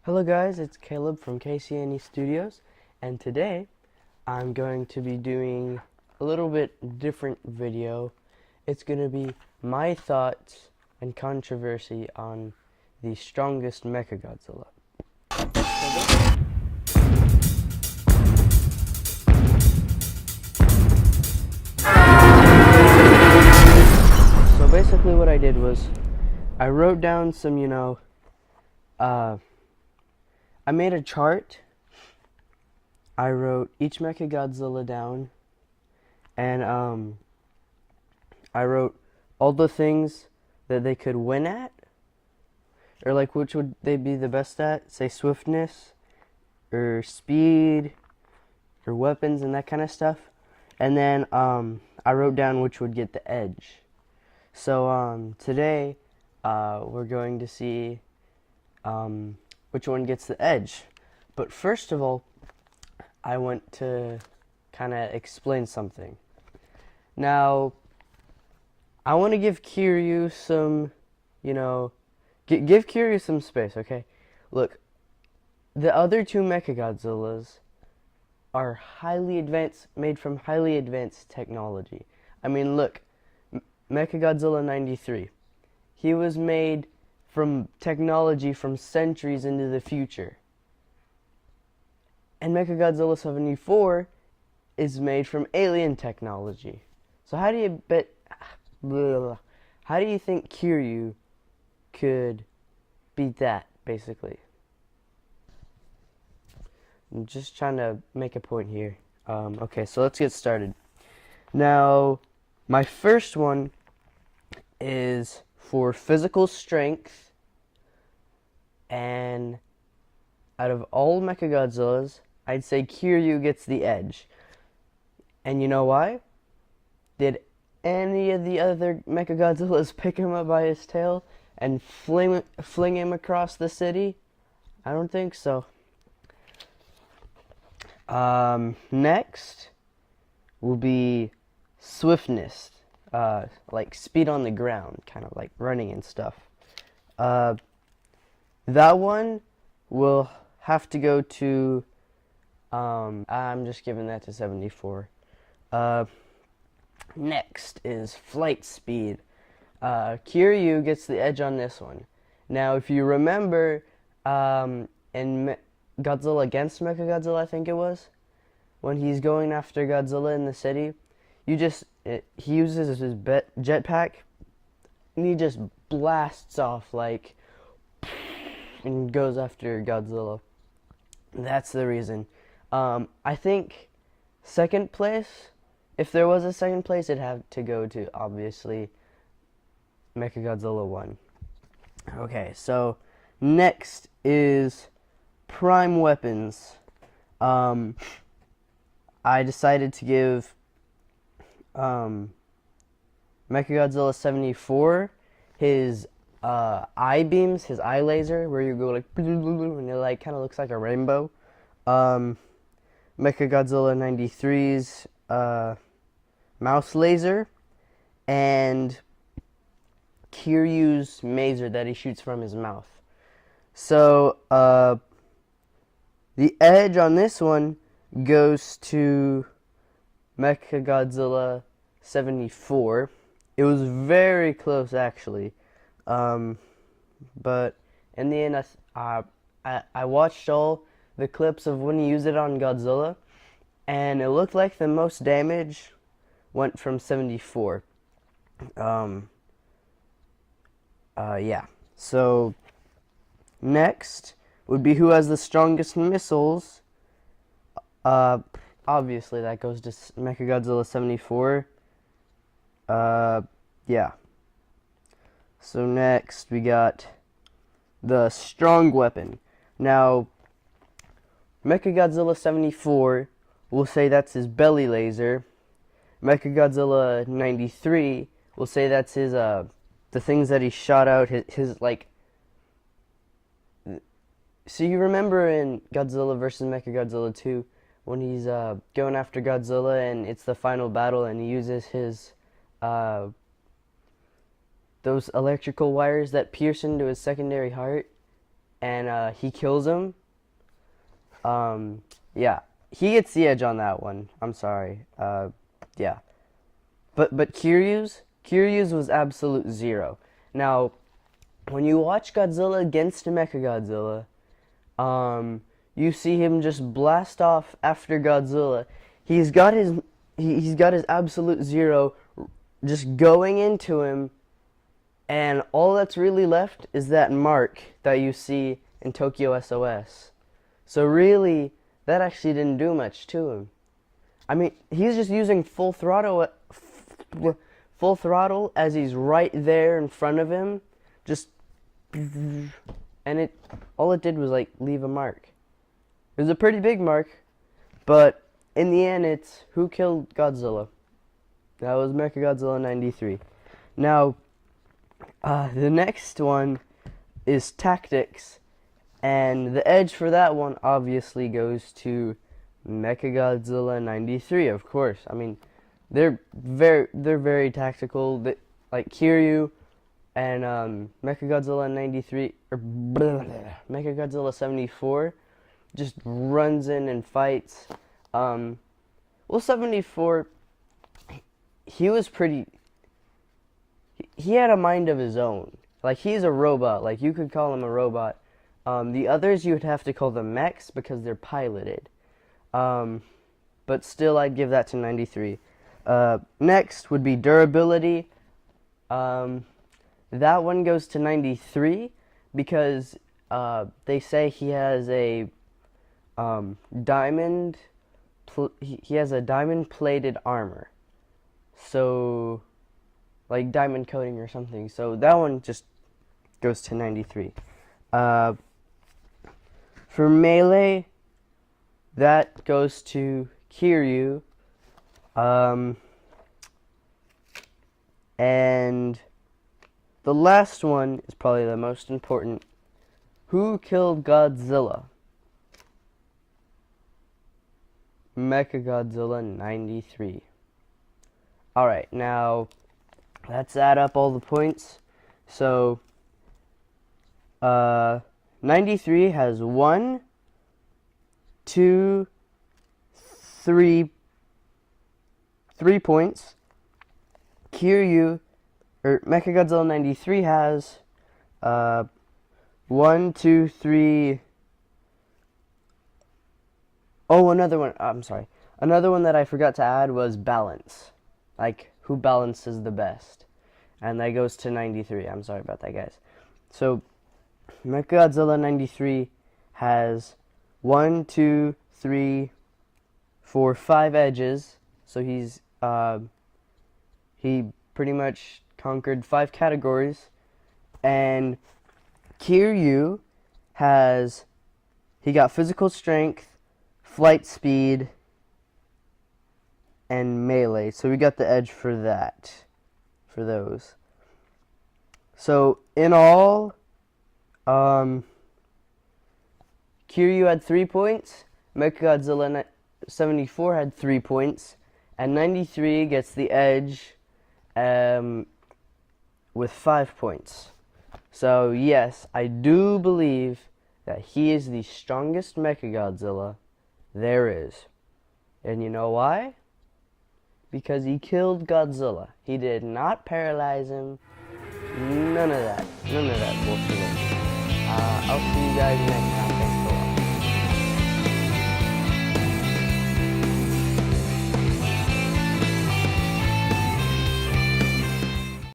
Hello guys, it's Caleb from KCNE Studios, and today I'm going to be doing a little bit different video. It's going to be my thoughts and controversy on the strongest Mechagodzilla. So basically what I did was I wrote down some, I made a chart. I wrote each Mechagodzilla down, and I wrote all the things that they could win at, or like which would they be the best at, say swiftness, or speed, or weapons and that kind of stuff. And then I wrote down which would get the edge. So today we're going to see which one gets the edge. But first of all, I want to kind of explain something. Now, I want to give Kiryu some, give Kiryu some space, okay? Look, the other two Mechagodzillas are highly advanced, made from highly advanced technology. I mean, look, Mechagodzilla 93. He was made from technology from centuries into the future. And Mechagodzilla 74 is made from alien technology. So how do you how do you think Kiryu could beat that, basically? I'm just trying to make a point here. Okay, so let's get started. Now, my first one is for physical strength, and out of all Mechagodzillas, I'd say Kiryu gets the edge. And you know why? Did any of the other Mechagodzillas pick him up by his tail and fling him across the city? I don't think so. Next will be swiftness, like speed on the ground, kind of like running and stuff. That one will have to go to, I'm just giving that to 74. Next is flight speed. Kiryu gets the edge on this one. Now, if you remember, in Godzilla against Mechagodzilla, I think it was, when he's going after Godzilla in the city, he uses his jetpack, and he just blasts off, like, and goes after Godzilla. That's the reason. I think second place, if there was a second place, it'd have to go to, obviously, Mechagodzilla 1. Okay, so next is prime weapons. I decided to give Mechagodzilla 74 his eye beams, his eye laser, where you go like, and it like kind of looks like a rainbow. Mechagodzilla 93's mouse laser, and Kiryu's maser that he shoots from his mouth. So the edge on this one goes to Mechagodzilla 74. It was very close, actually. But in the end, I watched all the clips of when he used it on Godzilla, and it looked like the most damage went from 74. Yeah. So next would be who has the strongest missiles. Obviously that goes to Mechagodzilla 74. Yeah. So next we got the strong weapon. Now, Mechagodzilla 74 will say that's his belly laser. Mechagodzilla 93 will say that's his the things that he shot out, his like. So you remember in Godzilla vs. Mechagodzilla 2 when he's going after Godzilla and it's the final battle and he uses his those electrical wires that pierce into his secondary heart? and he kills him. Yeah, he gets the edge on that one. I'm sorry. Yeah, but Kiryu's was absolute zero. Now, when you watch Godzilla against Mechagodzilla, you see him just blast off after Godzilla. He's got his absolute zero just going into him, and all that's really left is that mark that you see in Tokyo SOS. So really, that actually didn't do much to him. I mean, he's just using full throttle as he's right there in front of him, just, and all it did was like leave a mark. It was a pretty big mark, but in the end, it's who killed Godzilla. That was Mechagodzilla 93. Now, the next one is tactics, and the edge for that one obviously goes to Mechagodzilla 93. Of course, I mean they're very tactical. Like Kiryu and Mechagodzilla 93 or Mechagodzilla 74 just runs in and fights. Well, 74, he was pretty. He had a mind of his own. Like, he's a robot. Like, you could call him a robot. The others, you would have to call them mechs because they're piloted. But still, I'd give that to 93. Next would be durability. That one goes to 93 because they say he has a diamond. He has a diamond-plated armor. So, like diamond coating or something. So that one just goes to 93. For melee, that goes to Kiryu. And the last one is probably the most important. Who killed Godzilla? Mechagodzilla 93. Alright, now let's add up all the points. So, 93 has 1, 2, 3 points. Kiryu, or Mechagodzilla 93 has 1, 2, 3. Oh, another one. I'm sorry. Another one that I forgot to add was balance. Like, who balances the best. And that goes to 93. I'm sorry about that, guys. So, Mechagodzilla 93 has 1, 2, 3, 4, 5 edges. So he pretty much conquered 5 categories. And Kiryu he got physical strength, flight speed, and melee. So we got the edge for those. So in all, Kiryu had 3 points, Mechagodzilla 74 had 3 points, and 93 gets the edge with 5 points. So yes, I do believe that he is the strongest Mechagodzilla there is. And you know why? Because he killed Godzilla. He did not paralyze him. None of that bullshit. I'll see you guys next time.